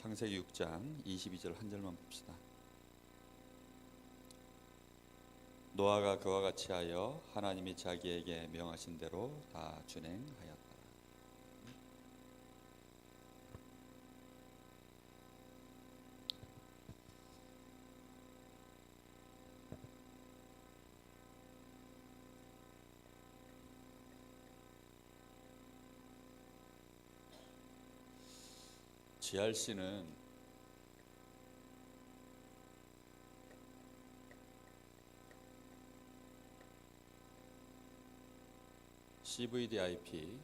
창세기 6장 22절 한 절만 봅시다. 노아가 그와 같이 하여 하나님이 자기에게 명하신 대로 다 준행하였다. GRC는 CVDIP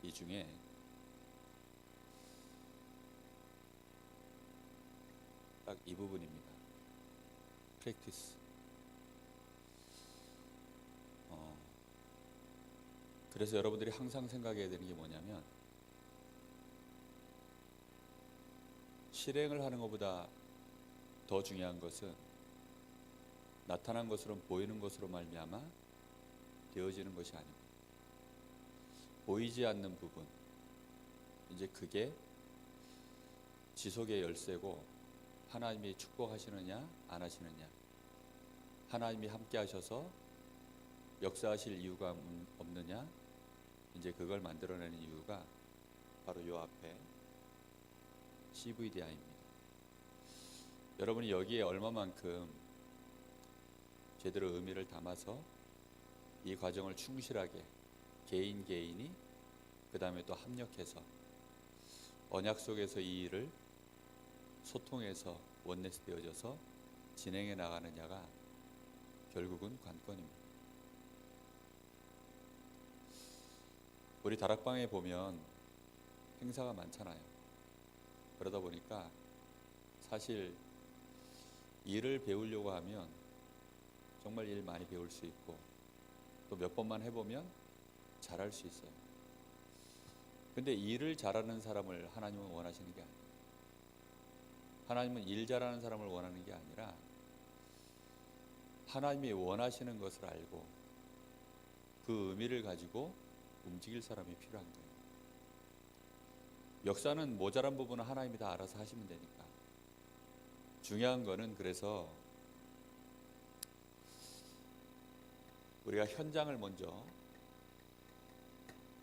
이 중에 딱 이 부분입니다. 프랙티스. 그래서 여러분들이 항상 생각해야 되는 게 뭐냐면 실행을 하는 것보다 더 중요한 것은 나타난 것으로 보이는 것으로 말미암아 되어지는 것이 아닙니다. 보이지 않는 부분, 이제 그게 지속의 열쇠고 하나님이 축복하시느냐 안 하시느냐, 하나님이 함께 하셔서 역사하실 이유가 없느냐, 이제 그걸 만들어내는 이유가 바로 이 앞에 CVDI입니다. 여러분이 여기에 얼마만큼 제대로 의미를 담아서 이 과정을 충실하게 개인이 그 다음에 또 합력해서 언약 속에서 이 일을 소통해서 원네스 되어져서 진행해 나가느냐가 결국은 관건입니다. 우리 다락방에 보면 행사가 많잖아요. 그러다 보니까 사실 일을 배우려고 하면 정말 일 많이 배울 수 있고 또 몇 번만 해보면 잘할 수 있어요. 근데 일을 잘하는 사람을 하나님은 원하시는 게 아니에요. 하나님은 일 잘하는 사람을 원하는 게 아니라 하나님이 원하시는 것을 알고 그 의미를 가지고 움직일 사람이 필요한 거예요. 역사는 모자란 부분은 하나님이 다 알아서 하시면 되니까. 중요한 거는 그래서 우리가 현장을 먼저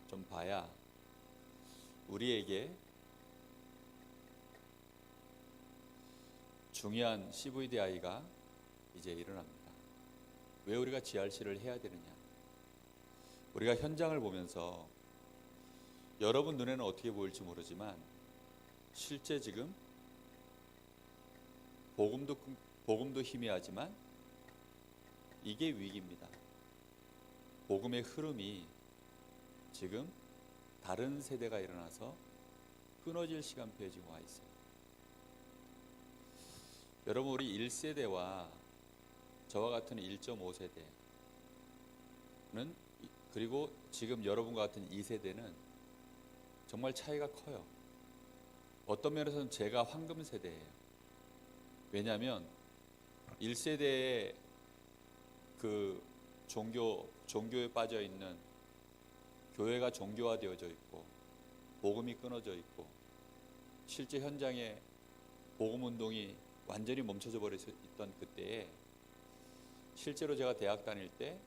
좀 봐야 우리에게 중요한 CVDI가 이제 일어납니다. 왜 우리가 GRC를 해야 되느냐? 우리가 현장을 보면서 여러분 눈에는 어떻게 보일지 모르지만 실제 지금 복음도 희미하지만 이게 위기입니다. 복음의 흐름이 지금 다른 세대가 일어나서 끊어질 시간표에 지금 와 있어요. 여러분, 우리 1세대와 저와 같은 1.5세대는 그리고 지금 여러분과 같은 2세대는 정말 차이가 커요. 어떤 면에서는 제가 황금 세대예요. 왜냐하면 1세대의 그 종교에 빠져 있는 교회가 종교화되어져 있고 복음이 끊어져 있고 실제 현장에 복음 운동이 완전히 멈춰져 버려 있던 그때에 실제로 제가 대학 다닐 때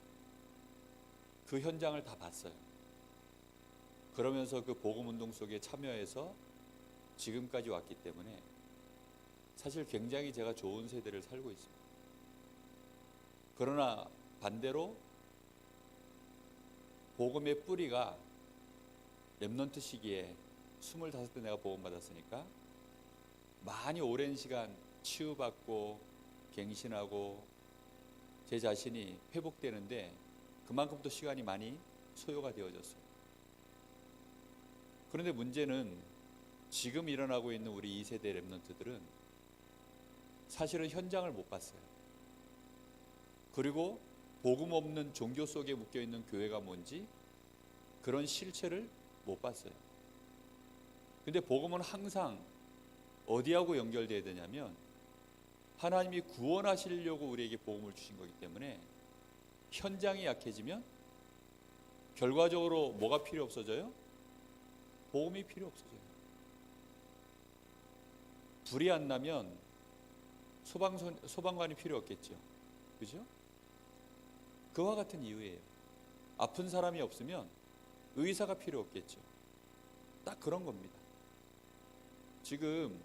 그 현장을 다 봤어요. 그러면서 그 복음 운동 속에 참여해서 지금까지 왔기 때문에 사실 굉장히 제가 좋은 세대를 살고 있습니다. 그러나 반대로 복음의 뿌리가 렘넌트 시기에 25때 내가 복음 받았으니까 많이 오랜 시간 치유받고 갱신하고 제 자신이 회복되는데 그만큼 또 시간이 많이 소요가 되어졌어요. 그런데 문제는 지금 일어나고 있는 우리 2세대 렘넌트들은 사실은 현장을 못 봤어요. 그리고 복음 없는 종교 속에 묶여있는 교회가 뭔지 그런 실체를 못 봤어요. 근데 복음은 항상 어디하고 연결되어야 되냐면 하나님이 구원하시려고 우리에게 복음을 주신 거기 때문에 현장이 약해지면 결과적으로 뭐가 필요 없어져요? 복음이 필요 없어져요. 불이 안 나면 소방관이 필요 없겠죠. 그죠? 그와 같은 이유예요. 아픈 사람이 없으면 의사가 필요 없겠죠. 딱 그런 겁니다. 지금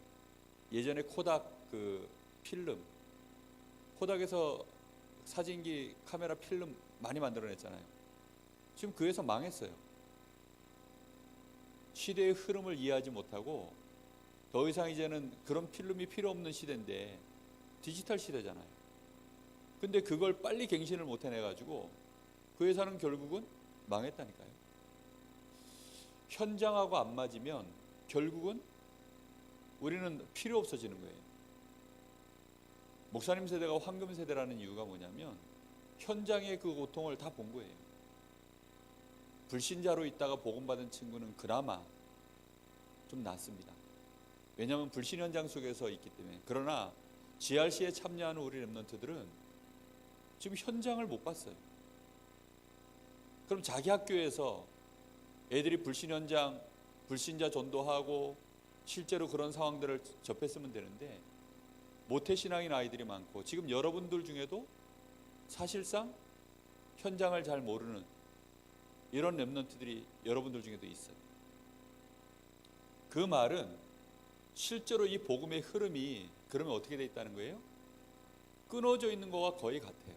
예전에 코닥 그 필름, 코닥에서 사진기 카메라 필름 많이 만들어냈잖아요. 지금 그 회사 망했어요. 시대의 흐름을 이해하지 못하고 더 이상 이제는 그런 필름이 필요 없는 시대인데 디지털 시대잖아요. 근데 그걸 빨리 갱신을 못 해내가지고 그 회사는 결국은 망했다니까요. 현장하고 안 맞으면 결국은 우리는 필요 없어지는 거예요. 목사님 세대가 황금 세대라는 이유가 뭐냐면 현장의 그 고통을 다 본 거예요. 불신자로 있다가 복음받은 친구는 그나마 좀 낫습니다. 왜냐하면 불신 현장 속에서 있기 때문에. 그러나 GRC에 참여하는 우리 렘넌트들은 지금 현장을 못 봤어요. 그럼 자기 학교에서 애들이 불신 현장, 불신자 전도하고 실제로 그런 상황들을 접했으면 되는데 모태신앙인 아이들이 많고 지금 여러분들 중에도 사실상 현장을 잘 모르는 이런 렘넌트들이 여러분들 중에도 있어요. 그 말은 실제로 이 복음의 흐름이 그러면 어떻게 돼 있다는 거예요? 끊어져 있는 거와 거의 같아요.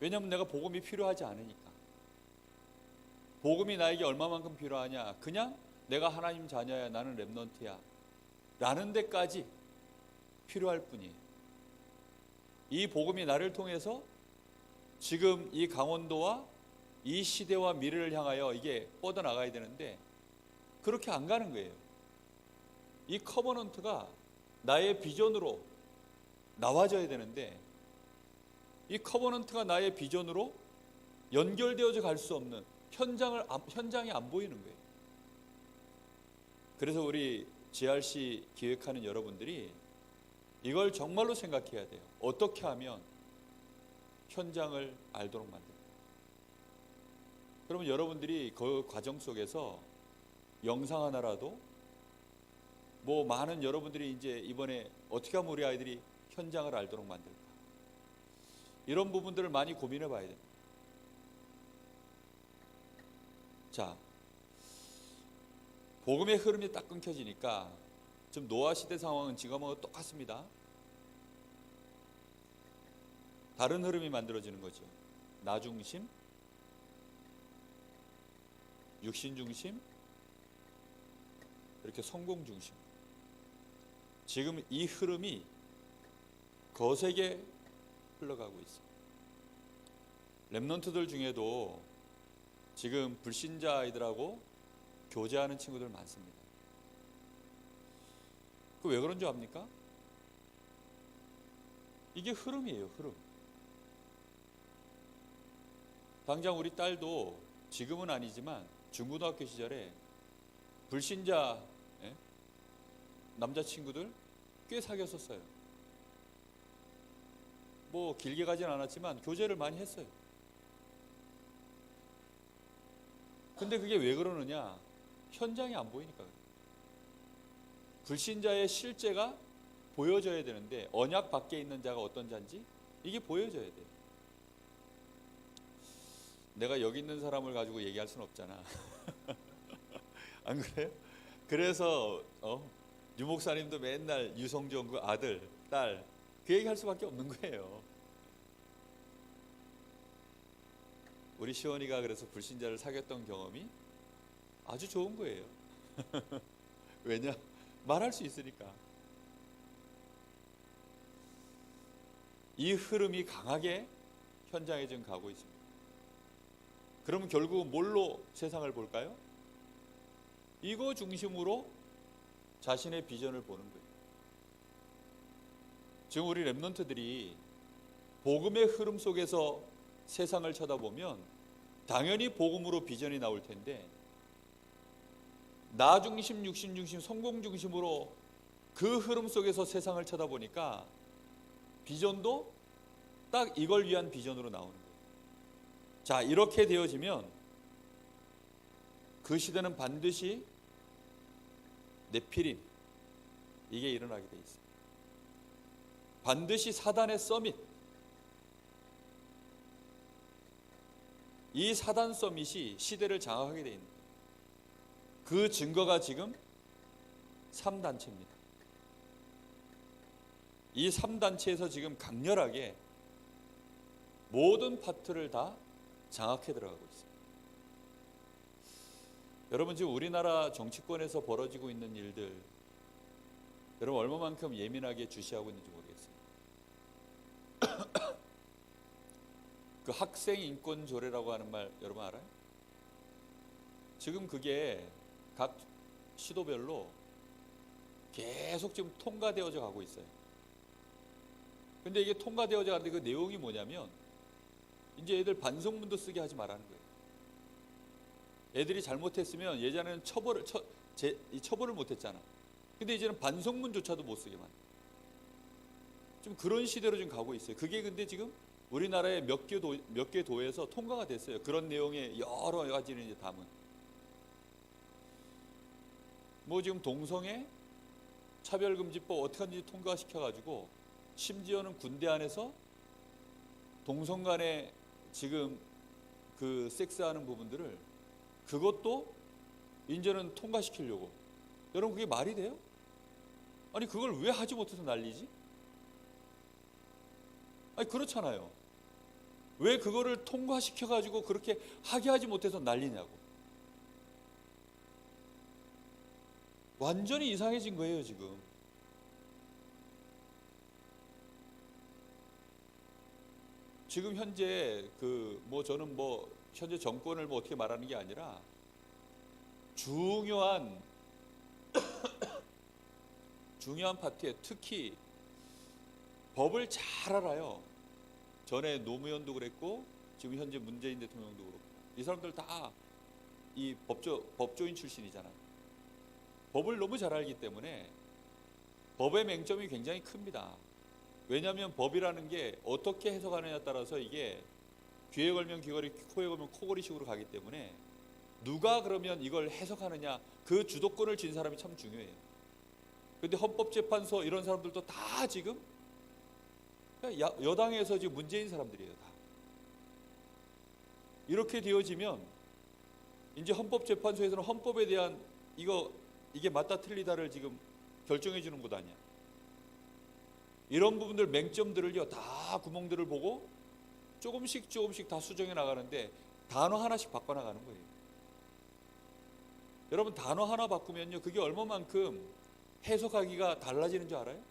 왜냐하면 내가 복음이 필요하지 않으니까. 복음이 나에게 얼마만큼 필요하냐? 그냥 내가 하나님 자녀야, 나는 렘넌트야 라는 데까지 필요할 뿐이에요. 이 복음이 나를 통해서 지금 이 강원도와 이 시대와 미래를 향하여 이게 뻗어나가야 되는데 그렇게 안 가는 거예요. 이 커버넌트가 나의 비전으로 나와져야 되는데 이 커버넌트가 나의 비전으로 연결되어져 갈 수 없는 현장이 안 보이는 거예요. 그래서 우리 GRC 기획하는 여러분들이 이걸 정말로 생각해야 돼요. 어떻게 하면 현장을 알도록 만들까? 그러면 여러분들이 그 과정 속에서 영상 하나라도 뭐 많은 여러분들이 이제 이번에 어떻게 하면 우리 아이들이 현장을 알도록 만들까? 이런 부분들을 많이 고민해 봐야 됩니다. 자, 복음의 흐름이 딱 끊겨지니까 지금 노아 시대 상황은 지금하고 똑같습니다. 다른 흐름이 만들어지는 거죠. 나 중심, 육신 중심, 이렇게 성공 중심. 지금 이 흐름이 거세게 흘러가고 있어요. 렘넌트들 중에도 지금 불신자 아이들하고 교제하는 친구들 많습니다. 그 왜 그런 줄 압니까? 이게 흐름이에요, 흐름. 당장 우리 딸도 지금은 아니지만 중고등학교 시절에 불신자 남자친구들 꽤 사귀었었어요. 뭐 길게 가진 않았지만 교제를 많이 했어요. 근데 그게 왜 그러느냐? 현장이 안 보이니까 그래요. 불신자의 실제가 보여져야 되는데 언약 밖에 있는 자가 어떤 자인지 이게 보여져야 돼요. 내가 여기 있는 사람을 가지고 얘기할 수는 없잖아. 안 그래요? 그래서 유 목사님도 맨날 유성종 그 아들, 딸 그 얘기할 수밖에 없는 거예요. 우리 시원이가 그래서 불신자를 사귀었던 경험이 아주 좋은 거예요. 왜냐? 말할 수 있으니까. 이 흐름이 강하게 현장에 지금 가고 있습니다. 그러면 결국은 뭘로 세상을 볼까요? 이거 중심으로 자신의 비전을 보는 거예요. 지금 우리 렘넌트들이 복음의 흐름 속에서 세상을 쳐다보면 당연히 복음으로 비전이 나올 텐데 나 중심, 육신 중심, 성공 중심으로 그 흐름 속에서 세상을 쳐다보니까 비전도 딱 이걸 위한 비전으로 나오는 거예요. 자, 이렇게 되어지면 그 시대는 반드시 네피림, 이게 일어나게 돼 있습니다. 반드시 사단의 서밋, 이 사단 서밋이 시대를 장악하게 돼 있는 거예요. 그 증거가 지금 3단체입니다. 이 3단체에서 지금 강렬하게 모든 파트를 다 장악해 들어가고 있습니다. 여러분, 지금 우리나라 정치권에서 벌어지고 있는 일들, 여러분 얼마만큼 예민하게 주시하고 있는지 모르겠어요. 그 학생 인권 조례라고 하는 말 여러분 알아요? 지금 그게 각 시도별로 계속 지금 통과되어져 가고 있어요. 근데 이게 통과되어져 가는데 그 내용이 뭐냐면 이제 애들 반성문도 쓰게 하지 말라는 거예요. 애들이 잘못했으면 예전에는 처벌을 못했잖아. 근데 이제는 반성문조차도 못 쓰게 만들어요. 좀 그런 시대로 지금 가고 있어요. 그게 근데 지금 우리나라의 몇 개 도에서 통과가 됐어요. 그런 내용의 여러 가지를 이제 담은. 뭐 지금 동성애 차별금지법 어떻게 하는지 통과시켜가지고 심지어는 군대 안에서 동성 간에 지금 그 섹스하는 부분들을 그것도 이제는 통과시키려고. 여러분 그게 말이 돼요? 아니 그걸 왜 하지 못해서 난리지? 아니 그렇잖아요. 왜 그거를 통과시켜가지고 그렇게 하게 하지 못해서 난리냐고. 완전히 이상해진 거예요 지금. 지금 현재 그 뭐 저는 뭐 현재 정권을 뭐 어떻게 말하는 게 아니라 중요한 파트에 특히 법을 잘 알아요. 전에 노무현도 그랬고 지금 현재 문재인 대통령도 그렇고 이 사람들 다 이 법조인 출신이잖아요. 법을 너무 잘 알기 때문에 법의 맹점이 굉장히 큽니다. 왜냐하면 법이라는 게 어떻게 해석하느냐에 따라서 이게 귀에 걸면 귀걸이, 코에 걸면 코걸이 식으로 가기 때문에 누가 그러면 이걸 해석하느냐, 그 주도권을 쥔 사람이 참 중요해요. 그런데 헌법재판소 이런 사람들도 다 지금 여당에서 지금 문재인 사람들이에요. 다. 이렇게 되어지면 이제 헌법재판소에서는 헌법에 대한 이게 맞다 틀리다를 지금 결정해 주는 곳 아니야. 이런 부분들 맹점들을요 다 구멍들을 보고 조금씩 다 수정해 나가는데 단어 하나씩 바꿔 나가는 거예요. 여러분 단어 하나 바꾸면요 그게 얼마만큼 해석하기가 달라지는 줄 알아요?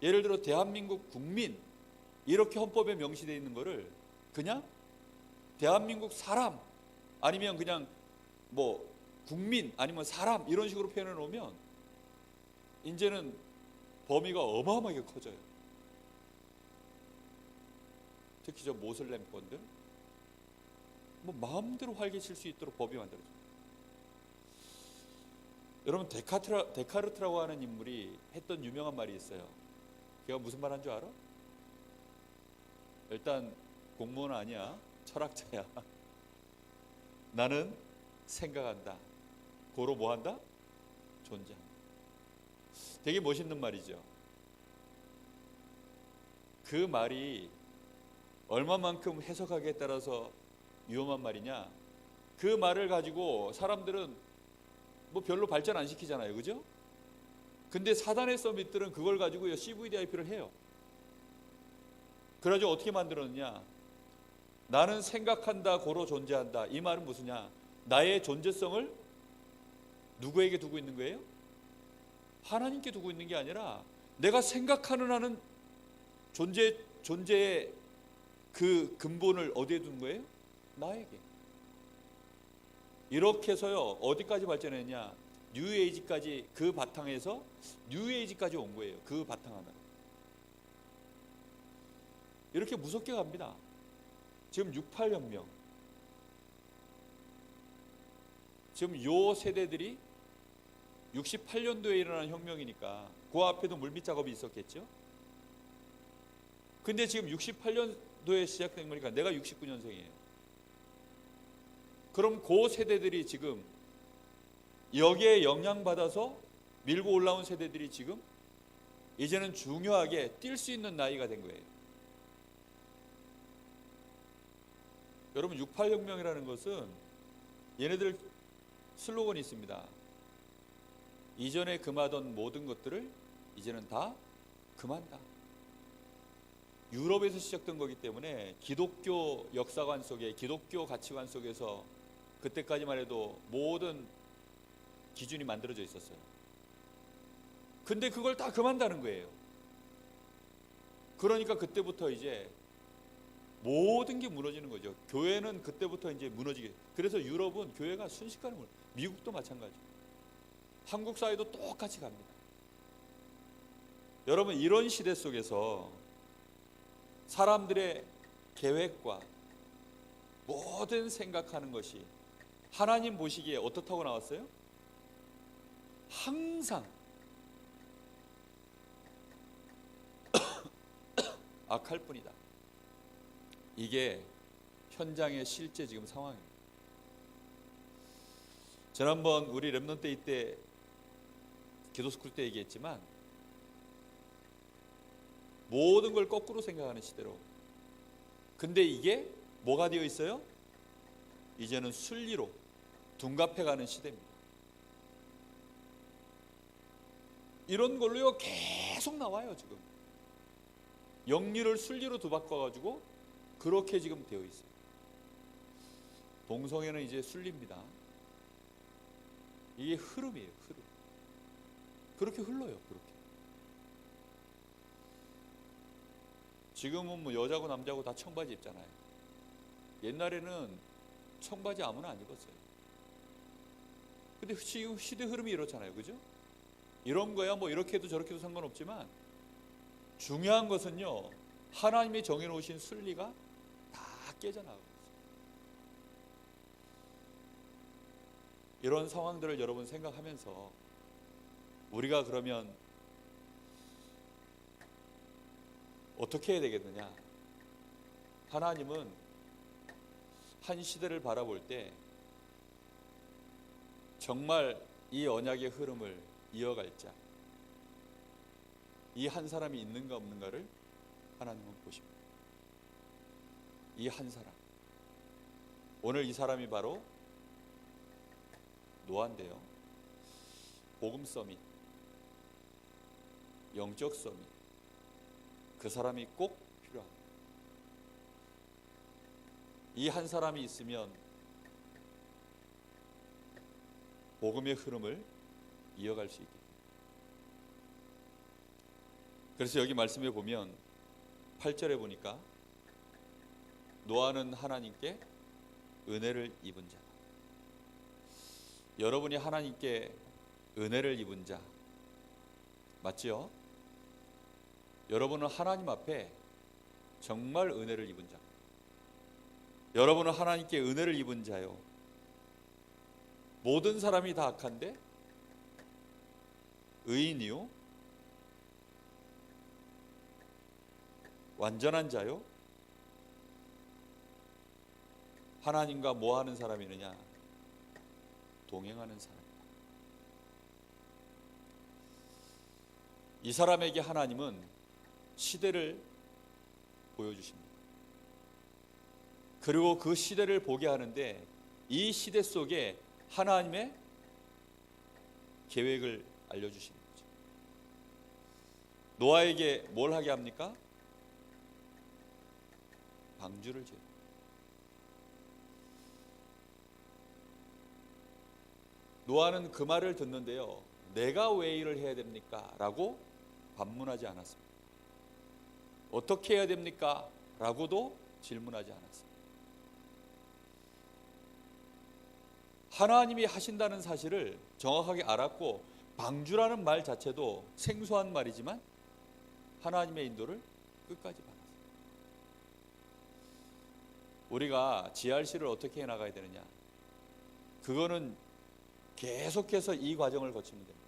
예를 들어 대한민국 국민 이렇게 헌법에 명시되어 있는 거를 그냥 대한민국 사람 아니면 그냥 뭐 국민 아니면 사람 이런 식으로 표현해 놓으면 이제는 범위가 어마어마하게 커져요. 특히 저 모슬렘권들 뭐 마음대로 활개칠 수 있도록 법이 만들어져요. 여러분 데카르트라고 하는 인물이 했던 유명한 말이 있어요. 걔가 무슨 말 한 줄 알아? 일단 공무원 아니야. 철학자야. 나는 생각한다. 고로 뭐 한다? 존재한다. 되게 멋있는 말이죠. 그 말이 얼마만큼 해석하기에 따라서 위험한 말이냐. 그 말을 가지고 사람들은 뭐 별로 발전 안 시키잖아요. 그죠? 근데 사단의 서밋들은 그걸 가지고 CVDIP를 해요. 그래가지고 어떻게 만들었느냐. 나는 생각한다 고로 존재한다. 이 말은 무슨냐. 나의 존재성을 누구에게 두고 있는 거예요? 하나님께 두고 있는 게 아니라 내가 생각하는 한은 존재의 그 근본을 어디에 둔 거예요? 나에게. 이렇게 해서요 어디까지 발전했냐. 뉴에이지까지 그 바탕에서 뉴에이지까지 온 거예요. 그 바탕 하나. 이렇게 무섭게 갑니다. 지금 68혁명. 지금 요 세대들이 68년도에 일어난 혁명이니까 그 앞에도 물밑 작업이 있었겠죠. 근데 지금 68년도에 시작된 거니까 내가 69년생이에요. 그럼 그 세대들이 지금 여기에 영향받아서 밀고 올라온 세대들이 지금 이제는 중요하게 뛸 수 있는 나이가 된 거예요. 여러분 68혁명이라는 것은 얘네들 슬로건이 있습니다. 이전에 금하던 모든 것들을 이제는 다 금한다. 유럽에서 시작된 거기 때문에 기독교 역사관 속에, 기독교 가치관 속에서 그때까지만 해도 모든 기준이 만들어져 있었어요. 근데 그걸 다 금한다는 거예요. 그러니까 그때부터 이제 모든 게 무너지는 거죠. 교회는 그때부터 이제 무너지게. 그래서 유럽은 교회가 순식간에 미국도 마찬가지. 한국 사회도 똑같이 갑니다. 여러분 이런 시대 속에서 사람들의 계획과 모든 생각하는 것이 하나님 보시기에 어떻다고 나왔어요? 항상 악할 뿐이다. 이게 현장의 실제 지금 상황입니다. 지난번 우리 랩넌트 때 기도스쿨 때 얘기했지만 모든 걸 거꾸로 생각하는 시대로. 근데 이게 뭐가 되어 있어요? 이제는 순리로 둔갑해가는 시대입니다. 이런 걸로요 계속 나와요. 지금 영리를 순리로 뒤바꿔가지고 그렇게 지금 되어 있어요. 동성애는 이제 순리입니다. 이게 흐름이에요. 흐름. 그렇게 흘러요. 그렇게. 지금은 뭐 여자고 남자고 다 청바지 입잖아요. 옛날에는 청바지 아무나 안 입었어요. 근데 지금 시대 흐름이 이렇잖아요. 그죠? 이런 거야 뭐 이렇게 해도 저렇게 해도 상관없지만 중요한 것은요, 하나님이 정해놓으신 순리가 다 깨져나가고 있어요. 이런 상황들을 여러분 생각하면서 우리가 그러면 어떻게 해야 되겠느냐? 하나님은 한 시대를 바라볼 때 정말 이 언약의 흐름을 이어갈 자, 이 한 사람이 있는가 없는가를 하나님은 보십니다. 이 한 사람. 오늘 이 사람이 바로 노아인데요. 복음 서밋, 영적 서밋. 그 사람이 꼭 필요합니다. 이 한 사람이 있으면 복음의 흐름을 이어갈 수 있게 됩니다. 그래서 여기 말씀에 보면 8절에 보니까 노아는 하나님께 은혜를 입은 자다. 여러분이 하나님께 은혜를 입은 자 맞지요? 여러분은 하나님 앞에 정말 은혜를 입은 자. 여러분은 하나님께 은혜를 입은 자요. 모든 사람이 다 악한데 의인이요, 완전한 자요, 하나님과 뭐 하는 사람이느냐? 동행하는 사람. 이 사람에게 하나님은 시대를 보여주십니다. 그리고 그 시대를 보게 하는데 이 시대 속에 하나님의 계획을 알려주시는 거죠. 노아에게 뭘 하게 합니까? 방주를 지어. 노아는 그 말을 듣는데요, 내가 왜 일을 해야 됩니까? 라고 반문하지 않았습니다. 어떻게 해야 됩니까? 라고도 질문하지 않았습니다. 하나님이 하신다는 사실을 정확하게 알았고, 방주라는 말 자체도 생소한 말이지만 하나님의 인도를 끝까지 받았어요. 우리가 GRC를 어떻게 해나가야 되느냐? 그거는 계속해서 이 과정을 거치면 됩니다.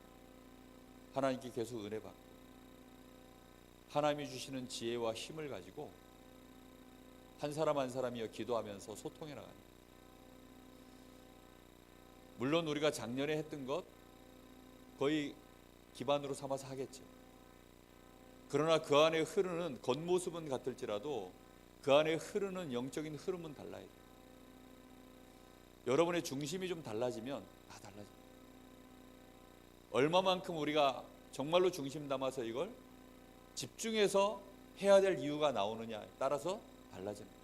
하나님께 계속 은혜 받고 하나님이 주시는 지혜와 힘을 가지고 한 사람 한 사람이여 기도하면서 소통해 나가는. 물론 우리가 작년에 했던 것 거의 기반으로 삼아서 하겠죠. 그러나 그 안에 흐르는 겉모습은 같을지라도 그 안에 흐르는 영적인 흐름은 달라요. 여러분의 중심이 좀 달라지면 다 달라집니다. 얼마만큼 우리가 정말로 중심 담아서 이걸 집중해서 해야 될 이유가 나오느냐에 따라서 달라집니다.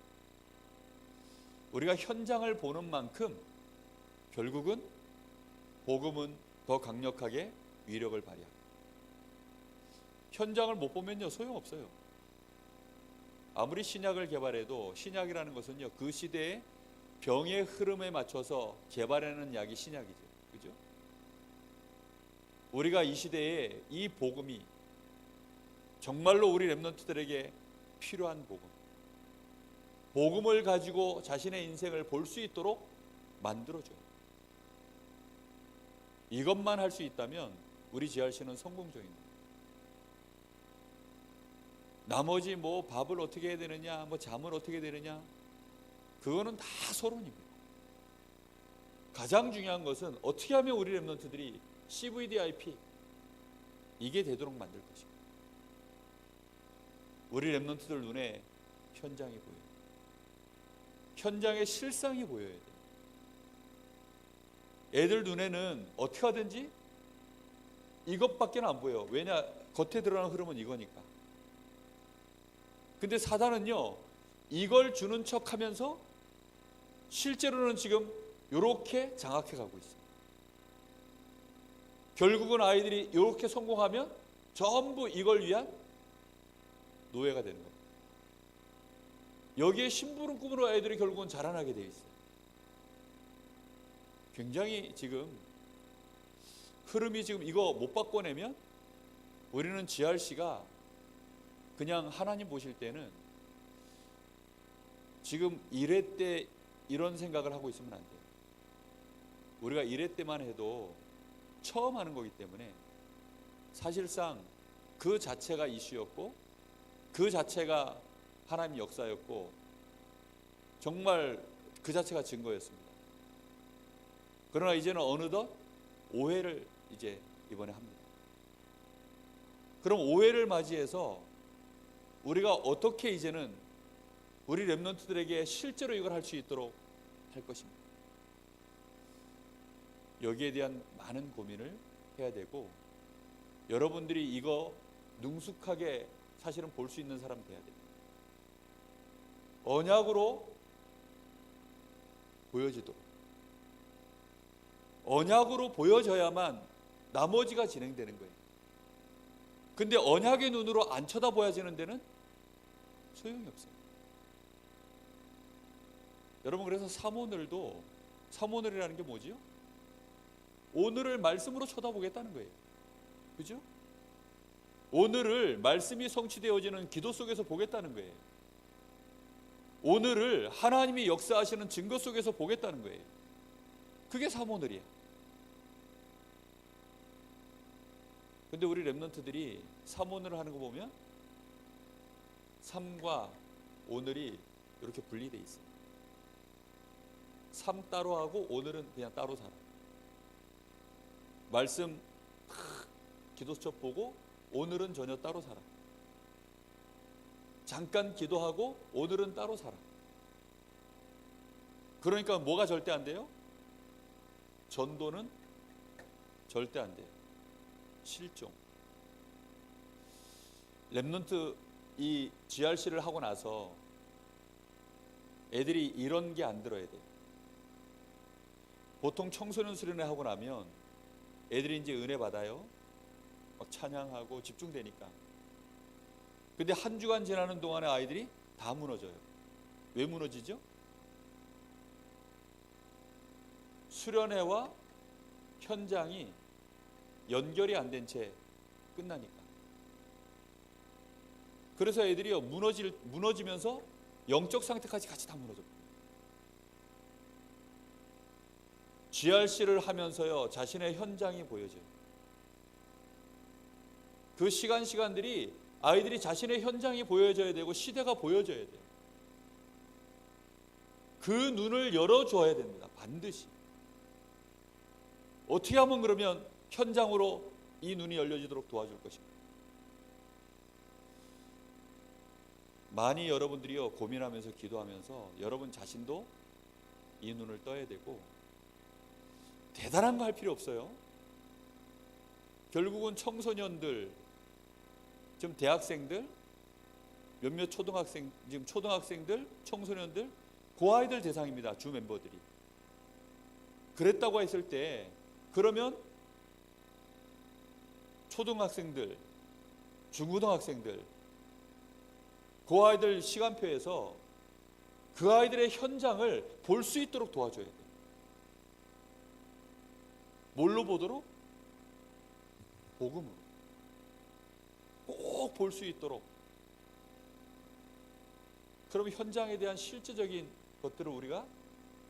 우리가 현장을 보는 만큼 결국은 복음은 더 강력하게 위력을 발휘합니다. 현장을 못 보면요 소용없어요. 아무리 신약을 개발해도 신약이라는 것은요 그 시대의 병의 흐름에 맞춰서 개발하는 약이 신약이죠. 그죠? 우리가 이 시대에 이 복음이 정말로 우리 렘넌트들에게 필요한 복음을 가지고 자신의 인생을 볼 수 있도록 만들어줘요. 이것만 할 수 있다면 우리 GRC는 성공적입니다. 나머지 뭐 밥을 어떻게 해야 되느냐, 뭐 잠을 어떻게 해야 되느냐, 그거는 다 서론입니다. 가장 중요한 것은 어떻게 하면 우리 렘넌트들이 CVDIP 이게 되도록 만들 것입니다. 우리 렘넌트들 눈에 현장이 보여요. 현장의 실상이 보여야 돼요. 애들 눈에는 어떻게 하든지 이것밖에 안 보여. 왜냐? 겉에 드러나는 흐름은 이거니까. 근데 사단은요 이걸 주는 척 하면서 실제로는 지금 이렇게 장악해 가고 있어요. 결국은 아이들이 이렇게 성공하면 전부 이걸 위한 노예가 되는 겁니다. 여기에 심부름꾼으로 아이들이 결국은 자라나게 되어 있어요. 굉장히 지금 흐름이 지금 이거 못 바꿔내면 우리는 GRC가 그냥 하나님 보실 때는 지금 1회 때 이런 생각을 하고 있으면 안 돼요. 우리가 1회 때만 해도 처음 하는 거기 때문에 사실상 그 자체가 이슈였고 그 자체가 하나님 역사였고 정말 그 자체가 증거였습니다. 그러나 이제는 어느덧 5회를 이제 이번에 합니다. 그럼 5회를 맞이해서 우리가 어떻게 이제는 우리 렘넌트들에게 실제로 이걸 할 수 있도록 할 것입니다. 여기에 대한 많은 고민을 해야 되고 여러분들이 이거 능숙하게 사실은 볼 수 있는 사람 돼야 됩니다. 언약으로 보여지도록. 언약으로 보여져야만 나머지가 진행되는 거예요. 근데 언약의 눈으로 안 쳐다보여지는 데는 소용이 없어요. 여러분 그래서 사모늘도 사모늘이라는 게 뭐지요? 오늘을 말씀으로 쳐다보겠다는 거예요. 그죠? 오늘을 말씀이 성취되어지는 기도 속에서 보겠다는 거예요. 오늘을 하나님이 역사하시는 증거 속에서 보겠다는 거예요. 그게 사모늘이야. 근데 우리 렘넌트들이 사모늘을 하는 거 보면 삶과 오늘이 이렇게 분리돼 있어요. 삶 따로 하고 오늘은 그냥 따로 살아. 말씀 기도첩 보고 오늘은 전혀 따로 살아. 잠깐 기도하고 오늘은 따로 살아. 그러니까 뭐가 절대 안 돼요? 전도는 절대 안 돼요. 실종. 렘넌트 이 GRC를 하고 나서 애들이 이런 게 안 들어야 돼요. 보통 청소년 수련회 하고 나면 애들이 이제 은혜 받아요. 막 찬양하고 집중되니까. 근데 한 주간 지나는 동안에 아이들이 다 무너져요. 왜 무너지죠? 수련회와 현장이 연결이 안 된 채 끝나니까. 그래서 애들이요 무너지면서 영적 상태까지 같이 다 무너져. GRC를 하면서요 자신의 현장이 보여져요. 그 시간들이 아이들이 자신의 현장이 보여져야 되고 시대가 보여져야 돼요. 그 눈을 열어줘야 됩니다. 반드시. 어떻게 하면 그러면 현장으로 이 눈이 열려지도록 도와줄 것입니다. 많이 여러분들이요 고민하면서 기도하면서 여러분 자신도 이 눈을 떠야 되고, 대단한 거 할 필요 없어요. 결국은 청소년들, 지금 대학생들, 몇몇 초등학생, 지금 초등학생들, 청소년들, 그 아이들 대상입니다. 주 멤버들이. 그랬다고 했을 때, 그러면 초등학생들, 중고등학생들, 그 아이들 시간표에서 그 아이들의 현장을 볼 수 있도록 도와줘야 돼요. 뭘로 보도록? 복음으로. 꼭 볼 수 있도록. 그럼 현장에 대한 실제적인 것들을 우리가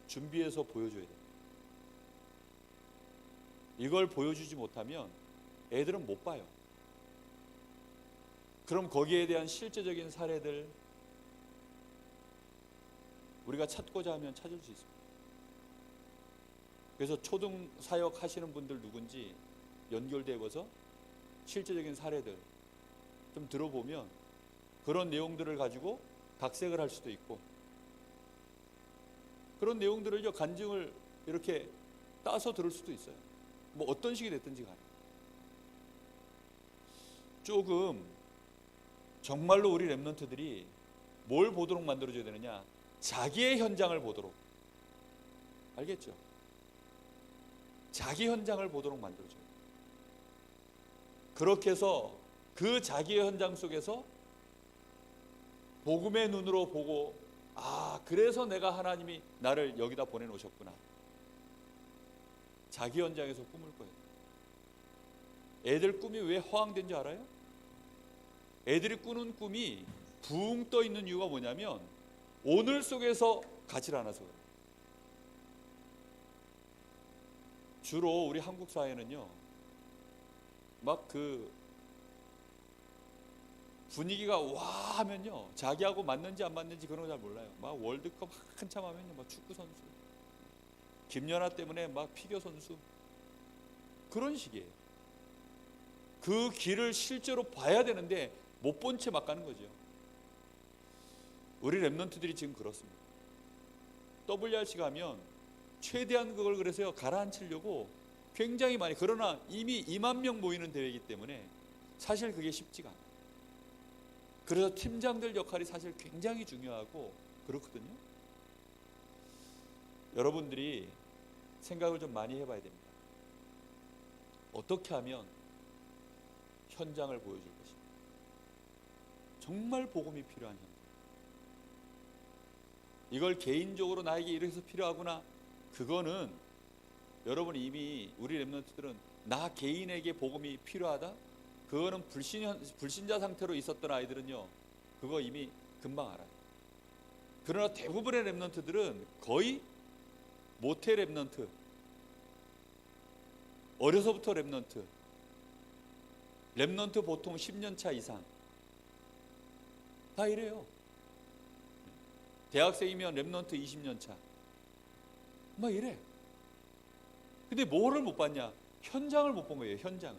준비해서 보여줘야 돼요. 이걸 보여주지 못하면 애들은 못 봐요. 그럼 거기에 대한 실제적인 사례들 우리가 찾고자 하면 찾을 수 있습니다. 그래서 초등 사역 하시는 분들 누군지 연결되어서 실제적인 사례들 좀 들어보면 그런 내용들을 가지고 각색을 할 수도 있고, 그런 내용들을 간증을 이렇게 따서 들을 수도 있어요. 뭐 어떤 식이 됐든지 간에. 조금 정말로 우리 렘넌트들이 뭘 보도록 만들어줘야 되느냐, 자기의 현장을 보도록. 알겠죠? 자기 현장을 보도록 만들어줘요. 그렇게 해서 그 자기의 현장 속에서 복음의 눈으로 보고, 아, 그래서 내가 하나님이 나를 여기다 보내놓으셨구나. 자기 현장에서 꿈을 꿔요. 애들 꿈이 왜 허황된 줄 알아요? 애들이 꾸는 꿈이 붕 떠 있는 이유가 뭐냐면 오늘 속에서 가지 않아서 그래요. 주로 우리 한국 사회는요, 막 그 분위기가 와 하면요, 자기하고 맞는지 안 맞는지 그런 거 잘 몰라요. 막 월드컵 한참 하면요, 막 축구 선수, 김연아 때문에 막 피겨 선수, 그런 식이에요. 그 길을 실제로 봐야 되는데 못 본 채 막 가는 거죠. 우리 렘넌트들이 지금 그렇습니다. WRC 가면 최대한 그걸 그래서요 가라앉히려고 굉장히 많이, 그러나 이미 2만 명 모이는 대회이기 때문에 사실 그게 쉽지가 않아요. 그래서 팀장들 역할이 사실 굉장히 중요하고 그렇거든요. 여러분들이 생각을 좀 많이 해봐야 됩니다. 어떻게 하면 현장을 보여줄 것인가. 정말 복음이 필요한 현장. 이걸 개인적으로 나에게 이래서 필요하구나, 그거는 여러분이 이미, 우리 렘넌트들은 나 개인에게 복음이 필요하다, 그거는 불신자 상태로 있었던 아이들은요 그거 이미 금방 알아요. 그러나 대부분의 렘넌트들은 거의 모태 렘넌트, 어려서부터 렘넌트 보통 10년 차 이상 다 이래요. 대학생이면 렘넌트 20년 차 막 이래. 근데 뭐를 못 봤냐? 현장을 못 본 거예요. 현장을.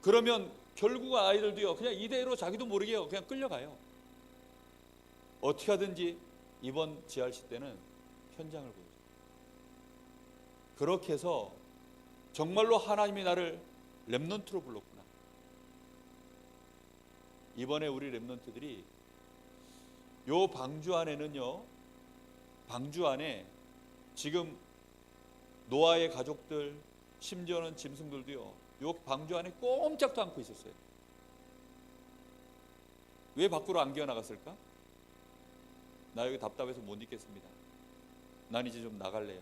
그러면 결국 아이들도요 그냥 이대로 자기도 모르게요 그냥 끌려가요. 어떻게 하든지 이번 GRC 때는 현장을 보여줘요. 그렇게 해서 정말로 하나님이 나를 렘넌트로 불렀구나. 이번에 우리 렘넌트들이 요 방주 안에는요, 방주 안에 지금 노아의 가족들, 심지어는 짐승들도요 요 방주 안에 꼼짝도 않고 있었어요. 왜 밖으로 안 기어나갔을까? 나 여기 답답해서 못 있겠습니다. 난 이제 좀 나갈래요.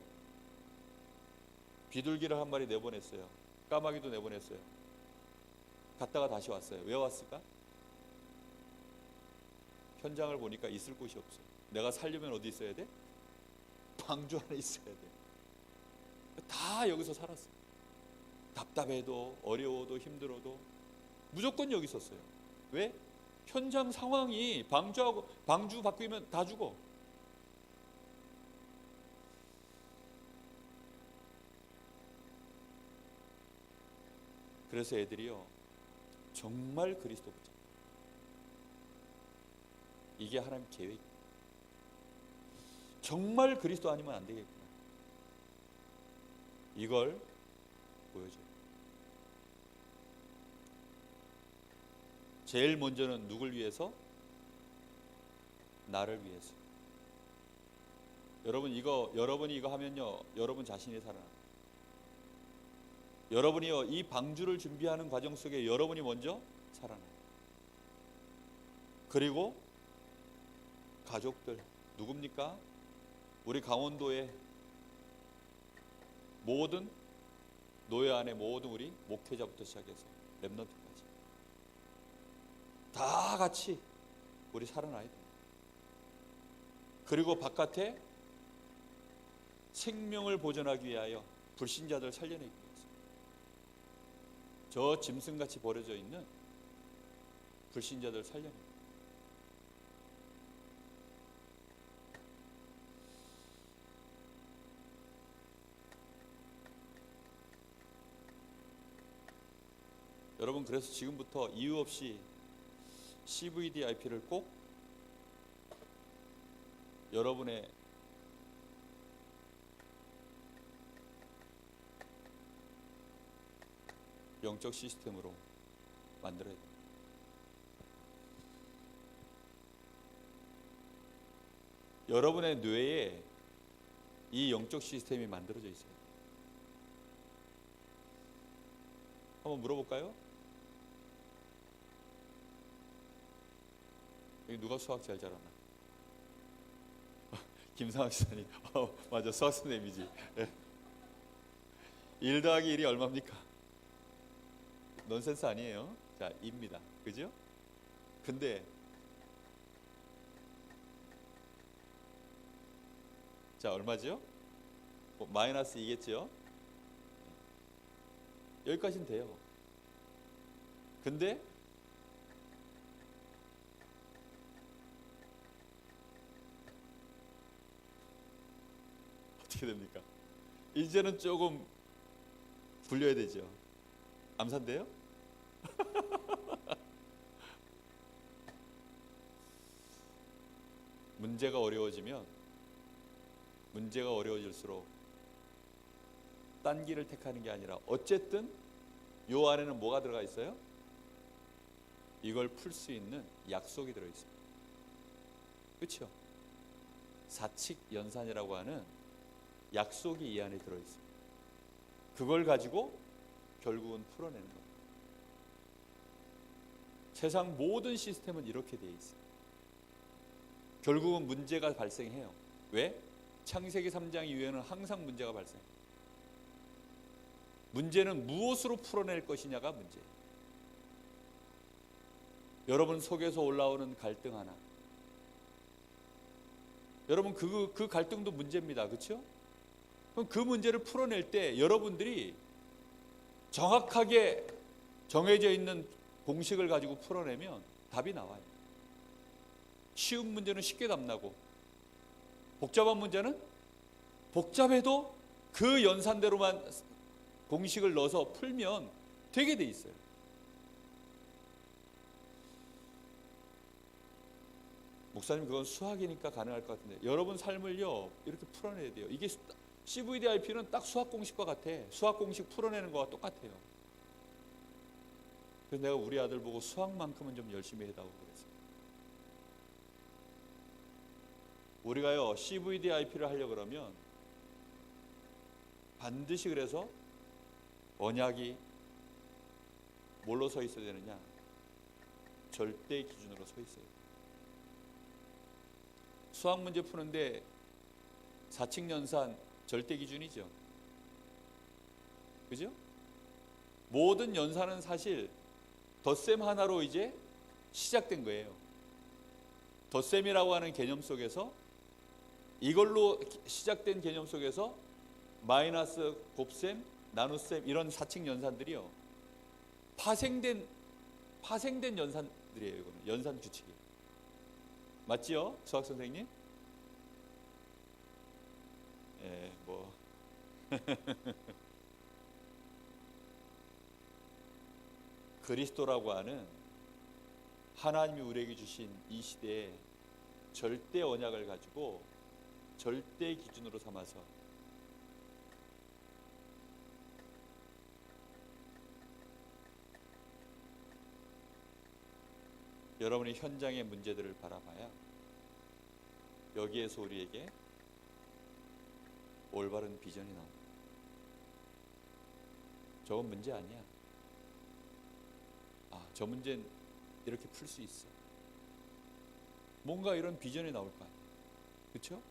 비둘기를 한 마리 내보냈어요. 까마귀도 내보냈어요. 갔다가 다시 왔어요. 왜 왔을까? 현장을 보니까 있을 곳이 없어요. 내가 살려면 어디 있어야 돼? 방주 안에 있어야 돼. 다 여기서 살았어요. 답답해도 어려워도 힘들어도 무조건 여기 있었어요. 왜? 현장 상황이 방주 바뀌면 다 죽어. 그래서 애들이요 정말 그리스도 붙잡. 이게 하나님 계획. 정말 그리스도 아니면 안 되겠구나. 이걸 보여줘요. 제일 먼저는 누굴 위해서? 나를 위해서. 여러분이 이거 하면요 여러분 자신이 살아납니다. 여러분이요 이 방주를 준비하는 과정 속에 여러분이 먼저 살아나요. 그리고 가족들 누굽니까? 우리 강원도의 모든 노예 안에 모든 우리 목회자부터 시작해서 렘넌트까지 다 같이 우리 살아나야 돼요. 그리고 바깥에 생명을 보존하기 위하여 불신자들 살려내기 위해서 저 짐승같이 버려져 있는 불신자들 살려내기. 여러분 그래서 지금부터 이유 없이 CVDIP를 꼭 여러분의 영적 시스템으로 만들어야 돼요. 여러분의 뇌에 이 영적 시스템이 만들어져 있어요. 한번 물어볼까요? 여기 누가 수학 잘 잘하나? 김상학 시사님. 맞아, 수학 선생님이지. 1 더하기 1이 얼마입니까? 넌센스 아니에요. 자, 2입니다. 그죠? 근데 자, 얼마죠? 마이너스 2겠죠? 여기까지는 돼요. 근데 어떻게 됩니까? 이제는 조금 굴려야 되죠. 암산돼요? 문제가 어려워질수록 딴 길을 택하는 게 아니라 어쨌든 요 안에는 뭐가 들어가 있어요? 이걸 풀 수 있는 약속이 들어 있습니다. 그렇죠? 사칙연산이라고 하는 약속이 이 안에 들어 있습니다. 그걸 가지고 결국은 풀어내는 거예요. 세상 모든 시스템은 이렇게 되어 있어요. 결국은 문제가 발생해요. 왜? 창세기 3장 이후에는 항상 문제가 발생해요. 문제는 무엇으로 풀어낼 것이냐가 문제예요. 여러분 속에서 올라오는 갈등 하나, 여러분 그 갈등도 문제입니다. 그렇죠? 그럼 그 문제를 풀어낼 때 여러분들이 정확하게 정해져 있는 공식을 가지고 풀어내면 답이 나와요. 쉬운 문제는 쉽게 답 나고 복잡한 문제는 복잡해도 그 연산대로만 공식을 넣어서 풀면 되게 돼 있어요. 목사님 그건 수학이니까 가능할 것 같은데 여러분 삶을요 이렇게 풀어내야 돼요. 이게 CVDIP는 딱 수학 공식과 같아. 수학 공식 풀어내는 거와 똑같아요. 그래서 내가 우리 아들 보고 수학만큼은 좀 열심히 해다고 그랬어요. 우리가요 CVDIP를 하려고 그러면 반드시 그래서 언약이 뭘로 서 있어야 되느냐? 절대 기준으로 서 있어요. 수학 문제 푸는데 사칙연산 절대 기준이죠. 그죠? 모든 연산은 사실 덧셈 하나로 이제 시작된 거예요. 덧셈이라고 하는 개념 속에서 이걸로 시작된 개념 속에서 마이너스, 곱셈, 나눗셈 이런 사칙 연산들이요. 파생된 연산들이에요. 이거는 연산 규칙이에요. 맞지요? 수학 선생님? 예, 뭐 그리스도라고 하는 하나님이 우리에게 주신 이 시대에 절대 언약을 가지고 절대 기준으로 삼아서 여러분이 현장의 문제들을 바라봐야 여기에서 우리에게 올바른 비전이 나옵니다. 저건 문제 아니야. 저 문제는 이렇게 풀 수 있어. 뭔가 이런 비전이 나올 거 아니에요. 그렇죠?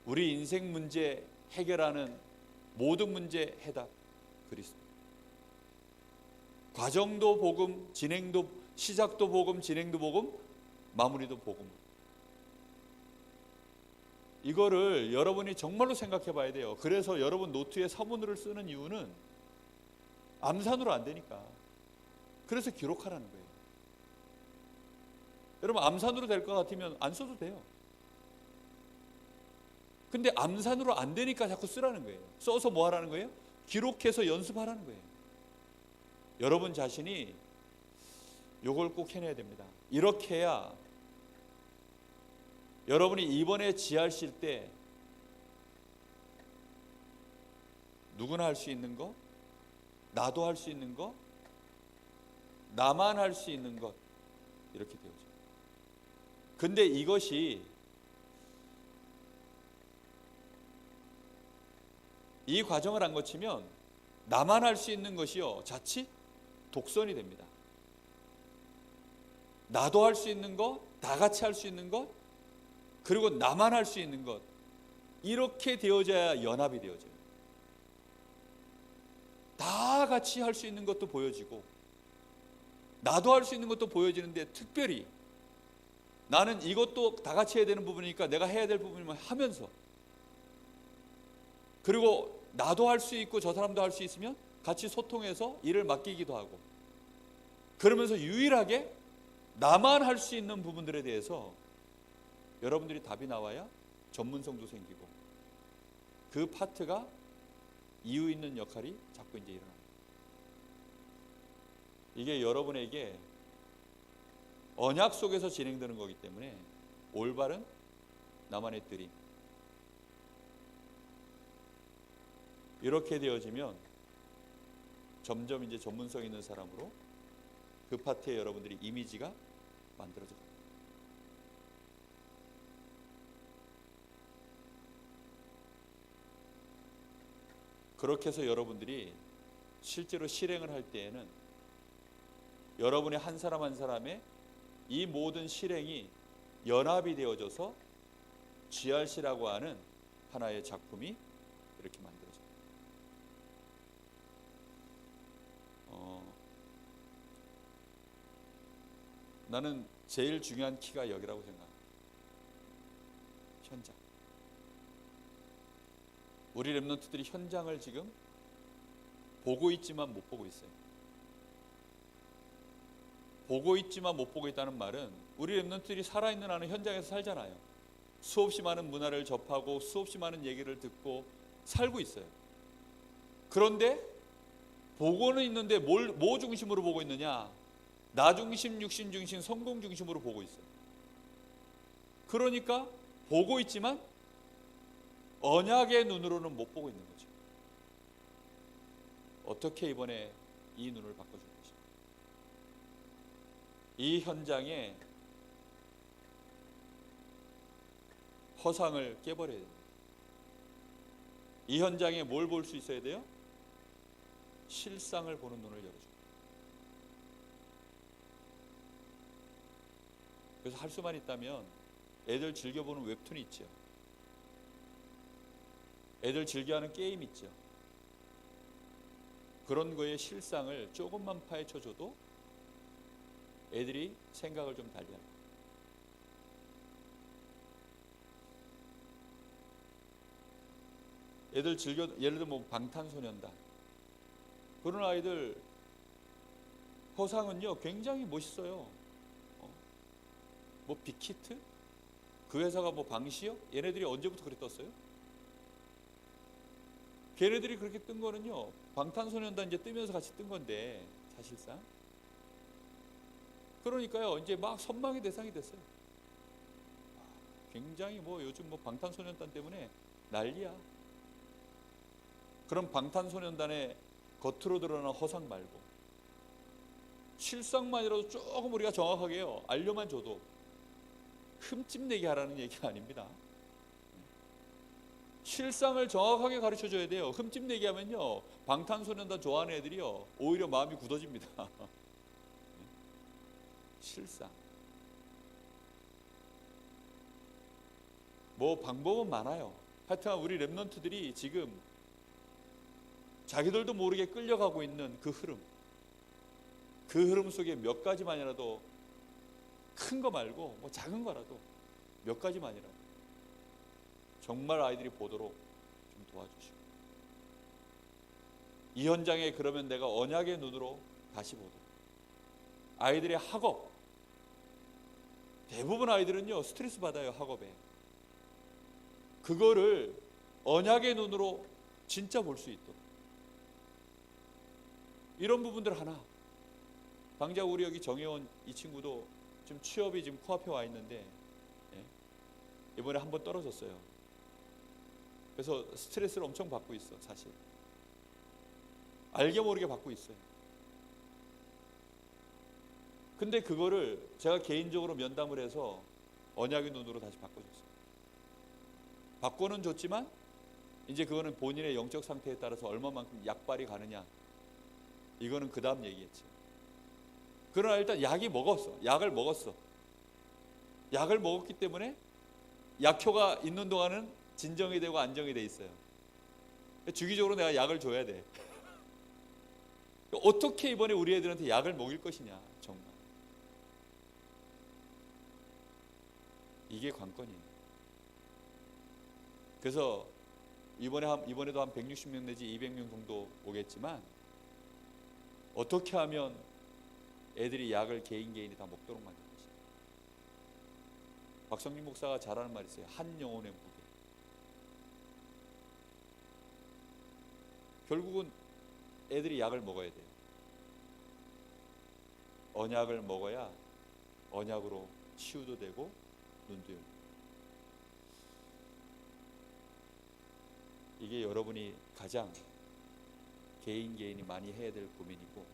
우리 인생 문제 해결하는 모든 문제 해답 그리스도. 과정도 복음, 진행도 시작도 복음, 진행도 복음, 마무리도 복음. 이거를 여러분이 정말로 생각해 봐야 돼요. 그래서 여러분 노트에 서문으로 쓰는 이유는 암산으로 안 되니까. 그래서 기록하라는 거예요. 여러분 암산으로 될 것 같으면 안 써도 돼요. 근데 암산으로 안 되니까 자꾸 쓰라는 거예요. 써서 뭐 하라는 거예요? 기록해서 연습하라는 거예요. 여러분 자신이 요걸 꼭 해내야 됩니다. 이렇게 해야 여러분이 이번에 GRC일 때 누구나 할 수 있는 거, 나도 할 수 있는 거, 나만 할 수 있는 것, 이렇게 되어져. 근데 이것이 이 과정을 안 거치면 나만 할 수 있는 것이요 자칫 독선이 됩니다. 나도 할 수 있는 것, 다 같이 할 수 있는 것, 그리고 나만 할 수 있는 것, 이렇게 되어져야 연합이 되어져요. 다 같이 할 수 있는 것도 보여지고 나도 할 수 있는 것도 보여지는데, 특별히 나는 이것도 다 같이 해야 되는 부분이니까 내가 해야 될 부분이면 하면서, 그리고 나도 할 수 있고 저 사람도 할 수 있으면 같이 소통해서 일을 맡기기도 하고, 그러면서 유일하게 나만 할 수 있는 부분들에 대해서 여러분들이 답이 나와야 전문성도 생기고 그 파트가 이유 있는 역할이 자꾸 이제 일어납니다. 이게 여러분에게 언약 속에서 진행되는 거기 때문에 올바른 나만의 드림, 이렇게 되어지면 점점 이제 전문성 있는 사람으로 그 파트에 여러분들이 이미지가 만들어져 갑니다. 그렇게 해서 여러분들이 실제로 실행을 할 때에는 여러분의 한 사람 한 사람의 이 모든 실행이 연합이 되어져서 GRC라고 하는 하나의 작품이 이렇게 만들어져요. 나는 제일 중요한 키가 여기라고 생각합니다. 현장. 우리 렘넌트들이 현장을 지금 보고 있지만 못 보고 있어요. 보고 있지만 못 보고 있다는 말은 우리 렘넌트들이 살아있는 한은 현장에서 살잖아요. 수없이 많은 문화를 접하고 수없이 많은 얘기를 듣고 살고 있어요. 그런데 보고는 있는데 뭐 중심으로 보고 있느냐? 나 중심, 육신 중심, 성공 중심으로 보고 있어요. 그러니까 보고 있지만 언약의 눈으로는 못 보고 있는 거죠. 어떻게 이번에 이 눈을 바꿔줄 것인가? 이 현장에 허상을 깨버려야 됩니다. 이 현장에 뭘 볼 수 있어야 돼요? 실상을 보는 눈을 열어줍니다. 그래서 할 수만 있다면 애들 즐겨보는 웹툰이 있죠. 애들 즐겨하는 게임 있죠. 그런 거의 실상을 조금만 파헤쳐줘도 애들이 생각을 좀 달리 합니다. 애들 예를 들어 뭐 방탄소년단, 그런 아이들 허상은요 굉장히 멋있어요. 뭐 빅히트? 그 회사가 뭐 방시요? 얘네들이 언제부터 그렇게 떴어요? 걔네들이 그렇게 뜬 거는요 방탄소년단 이제 뜨면서 같이 뜬 건데, 사실상. 그러니까요, 이제 막 선망의 대상이 됐어요. 굉장히 요즘 방탄소년단 때문에 난리야. 그럼 방탄소년단의 겉으로 드러난 허상 말고 실상만이라도 조금 우리가 정확하게요 알려만 줘도 흠집내게 하라는 얘기가 아닙니다. 실상을 정확하게 가르쳐 줘야 돼요. 흠집내게 하면요 방탄소년단 좋아하는 애들이요 오히려 마음이 굳어집니다. 실상. 방법은 많아요. 하여튼 우리 랩런트들이 지금 자기들도 모르게 끌려가고 있는 그 흐름 속에 몇 가지만이라도, 큰 거 말고 작은 거라도 몇 가지만이라도 정말 아이들이 보도록 좀 도와주시고, 이 현장에 그러면 내가 언약의 눈으로 다시 보도록. 아이들의 학업, 대부분 아이들은요 스트레스 받아요. 학업에 그거를 언약의 눈으로 진짜 볼 수 있도록 이런 부분들 하나. 당장 우리 여기 정혜원 이 친구도 지금 취업이 지금 코앞에 와 있는데 이번에 한번 떨어졌어요. 그래서 스트레스를 엄청 받고 있어. 사실 알게 모르게 받고 있어요. 근데 그거를 제가 개인적으로 면담을 해서 언약의 눈으로 다시 바꿔줬어요. 바꿔는 줬지만 이제 그거는 본인의 영적 상태에 따라서 얼마만큼 약발이 가느냐, 이거는 그 다음 얘기겠죠. 그러나 일단 약을 먹었어. 약을 먹었기 때문에 약효가 있는 동안은 진정이 되고 안정이 돼 있어요. 주기적으로 내가 약을 줘야 돼. 어떻게 이번에 우리 애들한테 약을 먹일 것이냐, 정말 이게 관건이에요. 그래서 이번에도 한 160명 내지 200명 정도 오겠지만 어떻게 하면 애들이 약을 개인이 다 먹도록 만들 것이냐. 박성민 목사가 잘하는 말이 있어요. 한 영혼의 무게. 결국은 애들이 약을 먹어야 돼요. 언약을 먹어야 언약으로 치유도 되고 눈도 열리고. 이게 여러분이 가장 개인이 많이 해야 될 고민이고,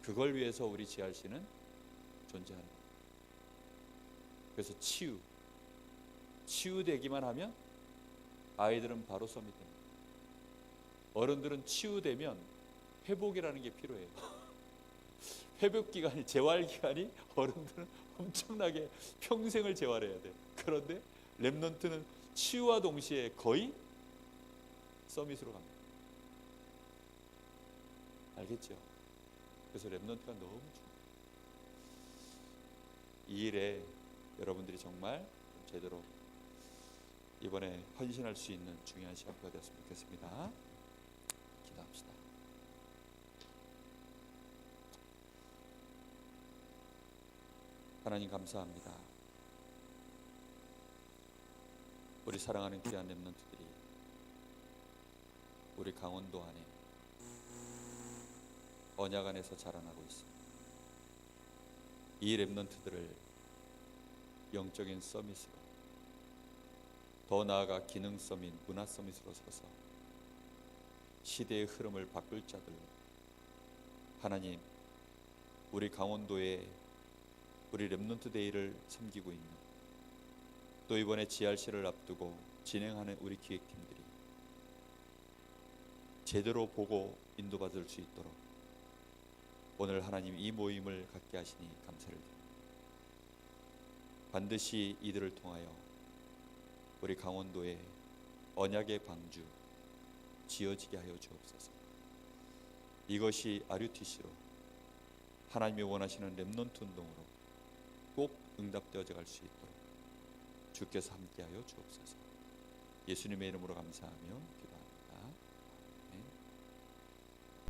그걸 위해서 우리 GRC는 존재하는 거예요. 그래서 치유되기만 하면 아이들은 바로 썸이 됩니다. 어른들은 치유되면 회복이라는 게 필요해요. 회복기간이, 재활기간이 어른들은 엄청나게 평생을 재활해야 돼. 그런데 랩넌트는 치유와 동시에 거의 서밋으로 갑니다. 알겠죠? 그래서 랩넌트가 너무 중요해요. 이 일에 여러분들이 정말 제대로 이번에 헌신할 수 있는 중요한 시간표가 되었으면 좋겠습니다. 기도합시다. 하나님 감사합니다. 우리 사랑하는 귀한 랩넌트들이 우리 강원도 안에 언약 안에서 자라나고 있습니다. 이 랩넌트들을 영적인 서밋으로, 더 나아가 기능 서밋, 문화 서밋으로 서서 시대의 흐름을 바꿀 자들로 하나님, 우리 강원도에 우리 랩넌트 데이를 섬기고 있는, 또 이번에 GRC를 앞두고 진행하는 우리 기획팀들이 제대로 보고 인도받을 수 있도록 오늘 하나님 이 모임을 갖게 하시니 감사를 드립니다. 반드시 이들을 통하여 우리 강원도에 언약의 방주 지어지게 하여 주옵소서. 이것이 RUTC로 하나님이 원하시는 랩넌트 운동으로 꼭 응답되어져 갈 수 있도록 주께서 함께하여 주옵소서. 예수님의 이름으로 감사하며